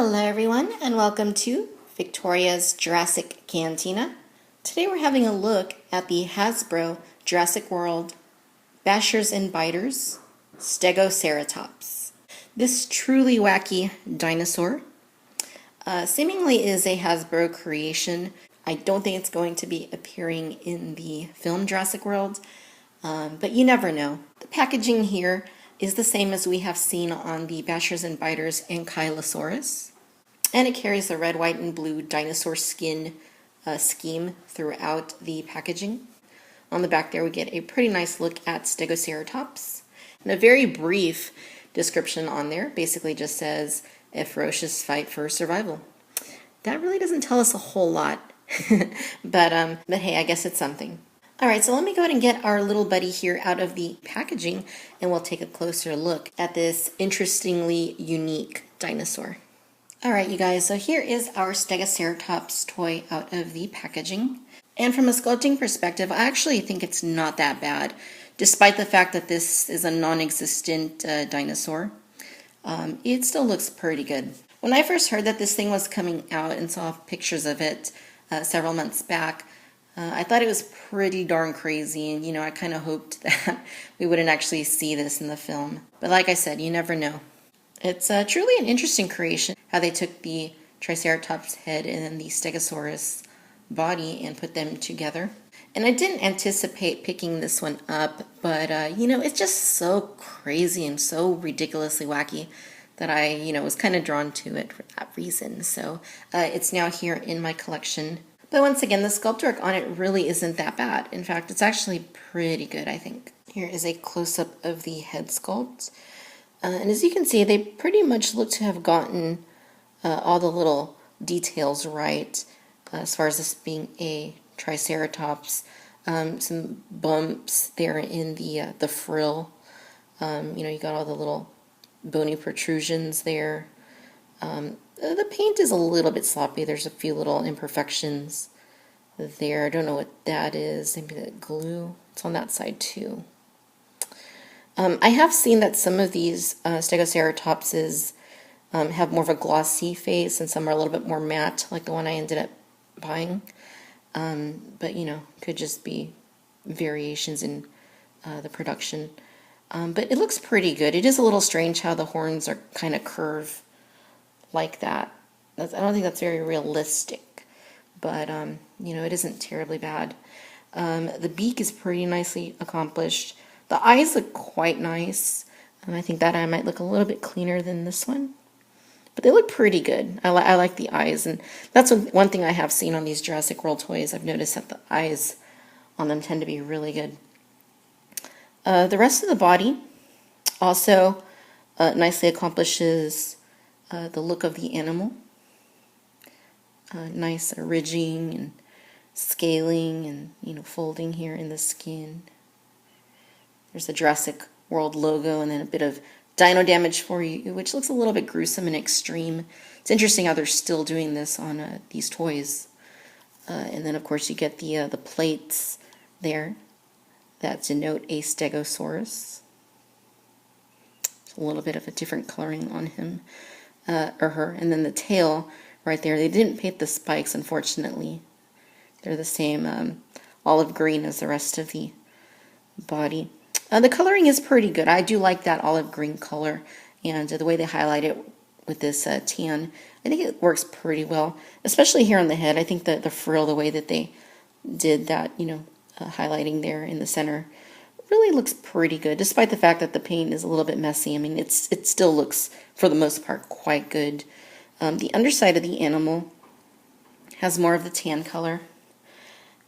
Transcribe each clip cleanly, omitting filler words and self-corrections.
Hello everyone and welcome to Victoria's Jurassic Cantina. Today we're having a look at the Hasbro Jurassic World Bashers and Biters Stegoceratops. This truly wacky dinosaur seemingly is a Hasbro creation. I don't think it's going to be appearing in the film Jurassic World, but you never know. The packaging here is the same as we have seen on the Bashers and Biters Ankylosaurus. And it carries the red, white, and blue dinosaur skin scheme throughout the packaging. On the back there we get a pretty nice look at Stegoceratops. And a very brief description on there basically just says, a ferocious fight for survival. That really doesn't tell us a whole lot, but hey, I guess it's something. Alright, so let me go ahead and get our little buddy here out of the packaging and we'll take a closer look at this interestingly unique dinosaur. Alright you guys, so here is our Stegoceratops toy out of the packaging. And from a sculpting perspective, I actually think it's not that bad, despite the fact that this is a non-existent dinosaur. It still looks pretty good. When I first heard that this thing was coming out and saw pictures of it several months back, I thought it was pretty darn crazy, and I kind of hoped that we wouldn't actually see this in the film. But like I said, you never know. It's truly an interesting creation, how they took the Triceratops head and then the Stegosaurus body and put them together. And I didn't anticipate picking this one up, but it's just so crazy and so ridiculously wacky that I was kind of drawn to it for that reason. So it's now here in my collection. But once again, the sculpt work on it really isn't that bad. In fact, it's actually pretty good, I think. Here is a close-up of the head sculpt. And as you can see, they pretty much look to have gotten all the little details right as far as this being a Triceratops. Some bumps there in the frill. You got all the little bony protrusions there. The paint is a little bit sloppy. There's a few little imperfections there. I don't know what that is. Maybe that glue. It's on that side too. I have seen that some of these Stegoceratopses have more of a glossy face and some are a little bit more matte, like the one I ended up buying. But could just be variations in the production. But it looks pretty good. It is a little strange how the horns are kind of curved like that. I don't think that's very realistic, but it isn't terribly bad. The beak is pretty nicely accomplished. The eyes look quite nice. I think that eye might look a little bit cleaner than this one, but they look pretty good. I like the eyes, and that's one thing I have seen on these Jurassic World toys. I've noticed that the eyes on them tend to be really good. The rest of the body also nicely accomplishes the look of the animal. Nice ridging and scaling and folding here in the skin. There's the Jurassic World logo and then a bit of dino damage for you, which looks a little bit gruesome and extreme. It's interesting how they're still doing this on these toys. And then of course you get the plates there that denote a Stegosaurus. It's a little bit of a different coloring on him. Or her, and then the tail right there. They didn't paint the spikes, unfortunately. They're the same olive green as the rest of the body. The coloring is pretty good. I do like that olive green color, and the way they highlight it with this tan. I think it works pretty well, especially here on the head. I think that the frill, the way that they did that, highlighting there in the center, really looks pretty good, despite the fact that the paint is a little bit messy. I mean, it still looks, for the most part, quite good. The underside of the animal has more of the tan color,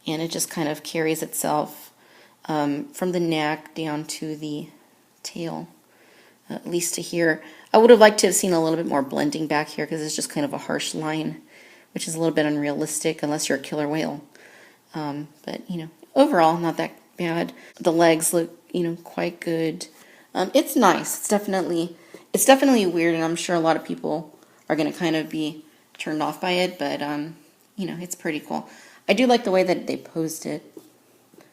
and it just kind of carries itself from the neck down to the tail, at least to here. I would have liked to have seen a little bit more blending back here, because it's just kind of a harsh line, which is a little bit unrealistic unless you're a killer whale. But, overall, not that bad. The legs look, quite good. It's nice. It's definitely weird, and I'm sure a lot of people are going to kind of be turned off by it, but, it's pretty cool. I do like the way that they posed it.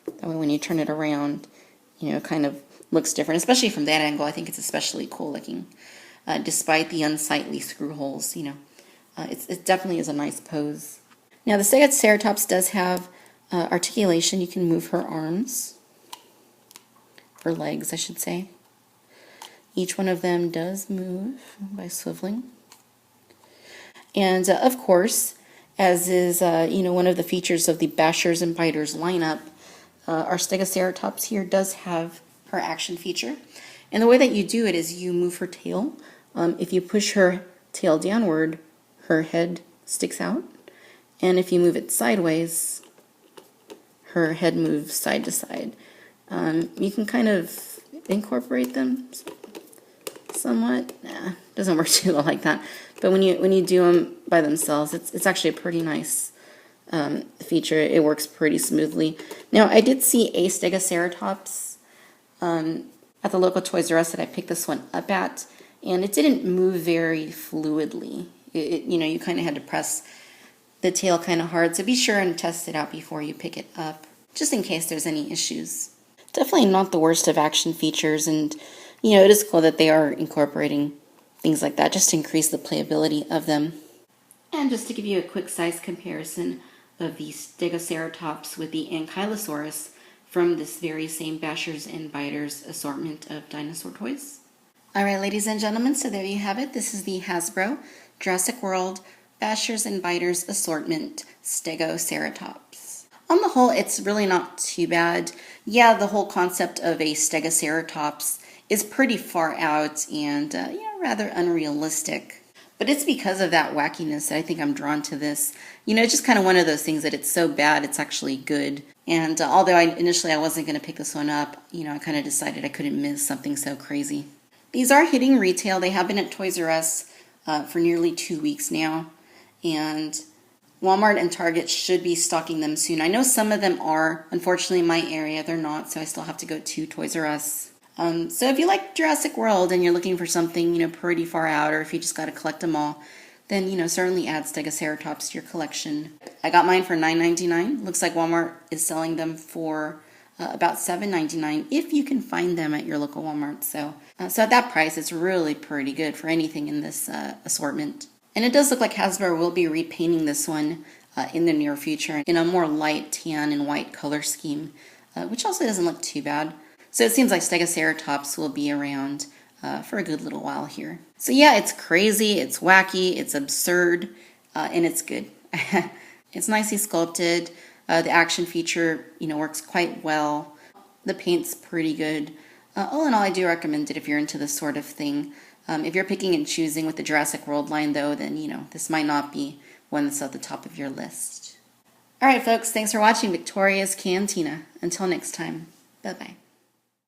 That way when you turn it around, it kind of looks different, especially from that angle. I think it's especially cool looking. Despite the unsightly screw holes, It definitely is a nice pose. Now the Stegoceratops does have articulation. You can move her arms, her legs I should say. Each one of them does move by swiveling. And of course, as is one of the features of the Bashers and Biters lineup, our Stegoceratops here does have her action feature. And the way that you do it is you move her tail. If you push her tail downward, her head sticks out. And if you move it sideways, her head moves side to side. You can kind of incorporate them somewhat. Nah, doesn't work too well like that. But when you do them by themselves, it's actually a pretty nice feature. It works pretty smoothly. Now, I did see a Stegoceratops at the local Toys R Us that I picked this one up at, and it didn't move very fluidly. You kind of had to press the tail kind of hard, so be sure and test it out before you pick it up, just in case there's any issues. Definitely not the worst of action features, and it is cool that they are incorporating things like that just to increase the playability of them. And just to give you a quick size comparison of the Stegoceratops with the Ankylosaurus from this very same Bashers and Biters assortment of dinosaur toys. Alright, ladies and gentlemen, so there you have it. This is the Hasbro Jurassic World Bashers and Biters assortment Stegoceratops. On the whole, it's really not too bad. Yeah, the whole concept of a Stegoceratops is pretty far out and rather unrealistic. But it's because of that wackiness that I think I'm drawn to this. It's just kind of one of those things that it's so bad it's actually good. And although initially I wasn't going to pick this one up, I kind of decided I couldn't miss something so crazy. These are hitting retail. They have been at Toys R Us for nearly 2 weeks now. And Walmart and Target should be stocking them soon. I know some of them are. Unfortunately, in my area, they're not, so I still have to go to Toys R Us. So if you like Jurassic World and you're looking for something, pretty far out, or if you just got to collect them all, then, certainly add Stegoceratops to your collection. I got mine for $9.99. Looks like Walmart is selling them for about $7.99 if you can find them at your local Walmart. So at that price, it's really pretty good for anything in this assortment. And it does look like Hasbro will be repainting this one in the near future in a more light tan and white color scheme, which also doesn't look too bad. So it seems like Stegoceratops will be around for a good little while here. So yeah, it's crazy, it's wacky, it's absurd, and it's good. It's nicely sculpted. The action feature, works quite well. The paint's pretty good. All in all, I do recommend it if you're into this sort of thing. If you're picking and choosing with the Jurassic World line, though, then, this might not be one that's at the top of your list. All right, folks, thanks for watching Victoria's Cantina. Until next time, bye-bye.